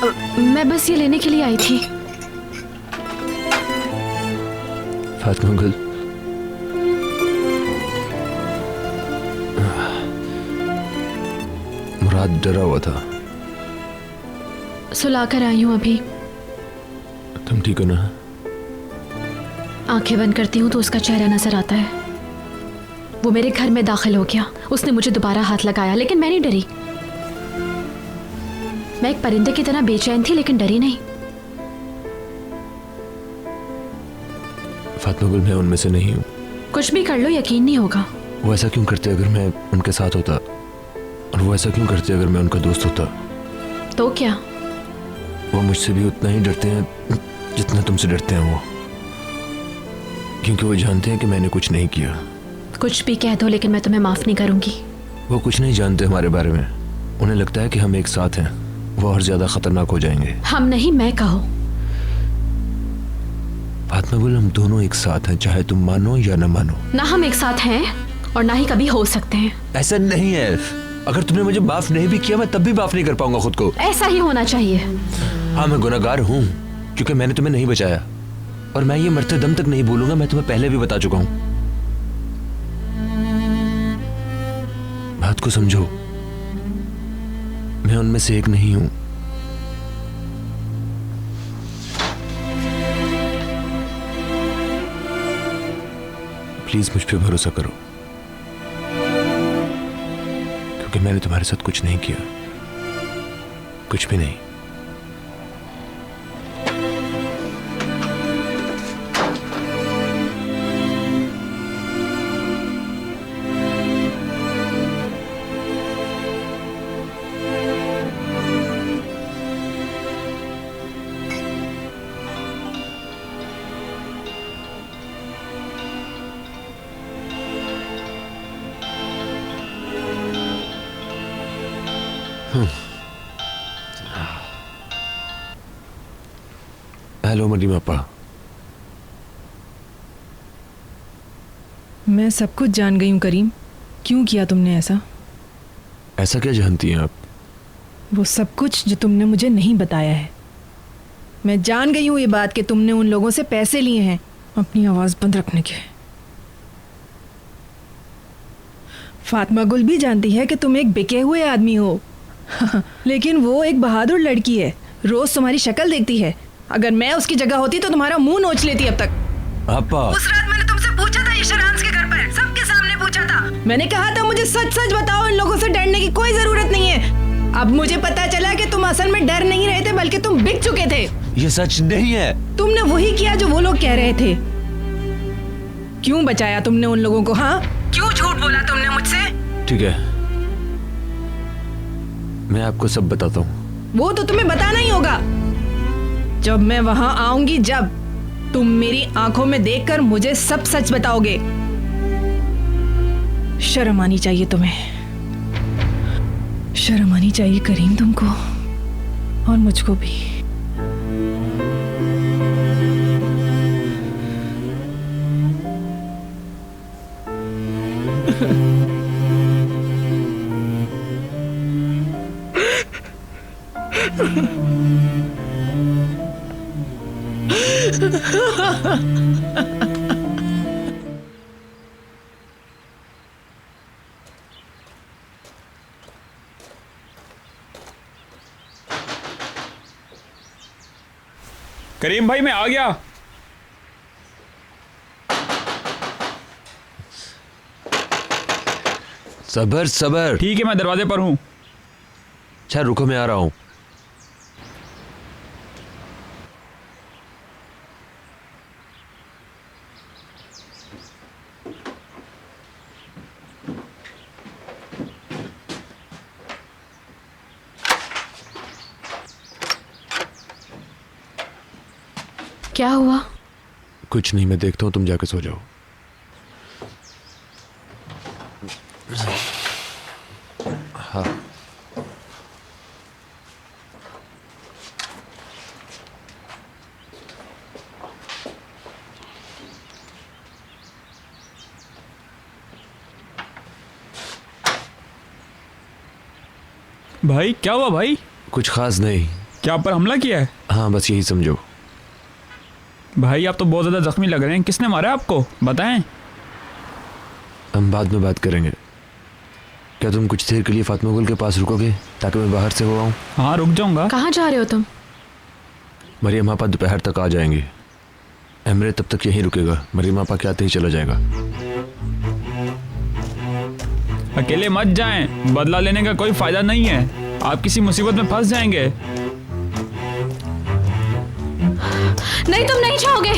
मैं बस ये लेने के लिए आई थी। फातिमा अंकल, मुराद डरा हुआ था। सुलाकर आई हूँ अभी। तुम ठीक हो ना? आंखें बंद करती हूँ तो उसका चेहरा नजर आता है। वो मेरे घर में दाखिल हो गया। उसने मुझे दोबारा हाथ लगाया, लेकिन मैं नहीं डरी। मैं एक परिंदे की तरह बेचैन थी, लेकिन डरी नहीं। फातिमा अंकल, मैं उनमें से नहीं हूँ। कुछ भी कर लो, यकीन नहीं होगा। वो ऐसा क्यों करते अगर मैं उनके साथ होता, और वो ऐसा क्यों करते अगर मैं उनका दोस्त होता? तो क्या? वो मुझसे भी उतना ही डरते हैं जितना तुमसे डरते हैं वो, क्योंकि वो जानते हैं कि मैंने कुछ नहीं किया। कुछ भी कह दो, लेकिन मैं तुम्हें माफ नहीं करूंगी। वो कुछ नहीं जानते हमारे बारे में। उन्हें लगता है कि हम एक साथ हैं। वो और ज्यादा खतरनाक हो जाएंगे। हम नहीं, मैं कहो। फातिमा गुल, हम दोनों एक साथ हैं, चाहे तुम मानो या न मानो। ना हम एक साथ हैं और ना ही कभी हो सकते हैं। ऐसा नहीं है। अगर तुमने मुझे माफ नहीं भी किया, मैं तब भी माफ नहीं कर पाऊंगा खुद को। ऐसा ही होना चाहिए। हाँ, मैं गुनहगार हूँ, क्योंकि मैंने तुम्हें नहीं बचाया, और मैं ये मरते दम तक नहीं भूलूंगा। मैं तुम्हें पहले भी बता चुका हूँ। बात को समझो, मैं उनमें से एक नहीं हूं। प्लीज मुझ पे भरोसा करो, क्योंकि मैंने तुम्हारे साथ कुछ नहीं किया, कुछ भी नहीं। हेलो मरीम अपा। मैं सब कुछ जान गई हूँ करीम। क्यों किया तुमने ऐसा? ऐसा क्या जानती हैं आप? वो सब कुछ जो तुमने मुझे नहीं बताया है। मैं जान गई हूँ ये बात कि तुमने उन लोगों से पैसे लिए हैं अपनी आवाज बंद रखने के। फातिमा गुल भी जानती है कि तुम एक बिके हुए आदमी हो। लेकिन वो एक बहादुर लड़की है, रोज तुम्हारी शक्ल देखती है। अगर मैं उसकी जगह होती तो तुम्हारा मुंह नोच लेती अब तक। अपा, उस रात मैंने तुमसे पूछा था, यशरांस के घर पर सबके सामने पूछा था। मैंने कहा था मुझे सच सच बताओ, इन लोगों से डरने की कोई जरूरत नहीं है। अब मुझे पता चला कि तुम असल में डर नहीं रहे थे, बल्कि तुम बिक चुके थे। ये सच नहीं है। तुमने वही किया जो वो लोग कह रहे थे। क्यों बचाया तुमने उन लोगों को? हाँ, क्यों झूठ बोला तुमने मुझसे? ठीक है, मैं आपको सब बताता हूँ। वो तो तुम्हें बताना ही होगा। जब मैं वहां आऊंगी, जब तुम मेरी आंखों में देखकर मुझे सब सच बताओगे। शर्म आनी चाहिए तुम्हें। शर्म आनी चाहिए करीम तुमको, और मुझको भी। करीम भाई, मैं आ गया। सबर सबर। ठीक है, मैं दरवाजे पर हूँ। अच्छा रुको, मैं आ रहा हूँ। क्या हुआ? कुछ नहीं, मैं देखता हूँ, तुम जाके सो जाओ। हाँ। भाई क्या हुआ भाई? कुछ खास नहीं। क्या आप पर हमला किया है? हाँ बस यही समझो। भाई आप तो बहुत ज़्यादा जख्मी लग रहे हैं, किसने मारा आपको बताएं। हम बाद में बात करेंगे। क्या तुम कुछ देर के लिए फातिमा गुल के पास रुकोगे ताकि मैं बाहर से हो आऊँ? हाँ रुक जाऊंगा। कहाँ जा रहे हो तुम? मरियम आपा दोपहर तक आ जाएंगे। एमरे तब तक यहीं रुकेगा। मरियम आपा के आते ही चला जाएगा। अकेले मत जाएं, बदला लेने का कोई फायदा नहीं है, आप किसी मुसीबत में फंस जाएंगे। नहीं, तुम नहीं जाओगे।